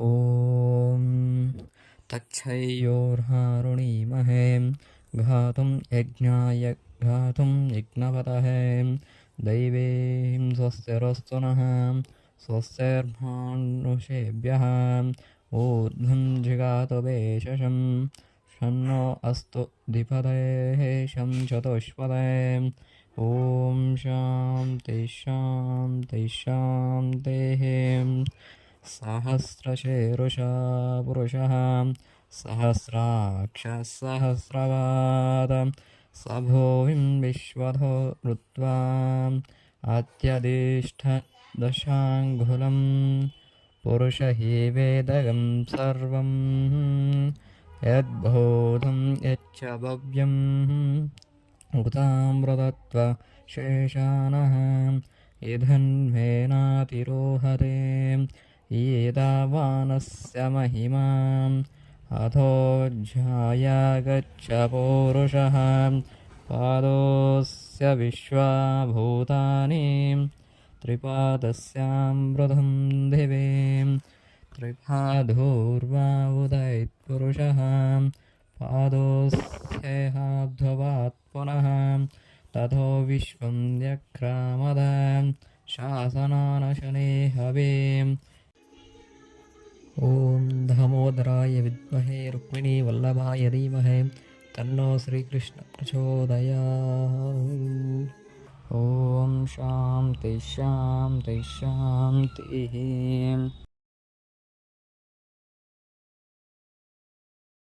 ॐ तच्छयोर्हारुणीमहे घातुं यज्ञाय घातुं यज्ञपतये दैवीं स्वस्तिरस्तु नः स्वस्तिर्मानुषेभ्यः ऊर्ध्वं जिगातु वेशशं शन्नो अस्तु द्विपदये शं चतुष्पदये ॐ शान्ति शान्ति शान्तिः सहस्रशीर्षा पुरुषः सहस्राक्षः सहस्रपाद स भुविं विश्वतो कृत्वा अत्यधिष्ठदशाङ्गुलं पुरुष हि वेदगं सर्वं यद्भूतं यच्च भव्यम् उतामृतत्वशेषानः इदन्वेनातिरोहते एतावानस्य महिमाम् अथोऽध्याय गच्छ पौरुषः पादोऽस्य विश्वाभूतानि त्रिपादस्यामृतं दिवे त्रिपादोर्वा उदयत्पुरुषः पादोऽस्येहाब्ध्वात् पुनः ततो विश्वं व्यक्रामद शासनानशने हवे ॐ दामोदराय विद्महे रुक्मिणी वल्लभाय धीमहि तन्नो श्रीकृष्ण प्रचोदयात्। ॐ शान्ति शान्ति शान्तिः।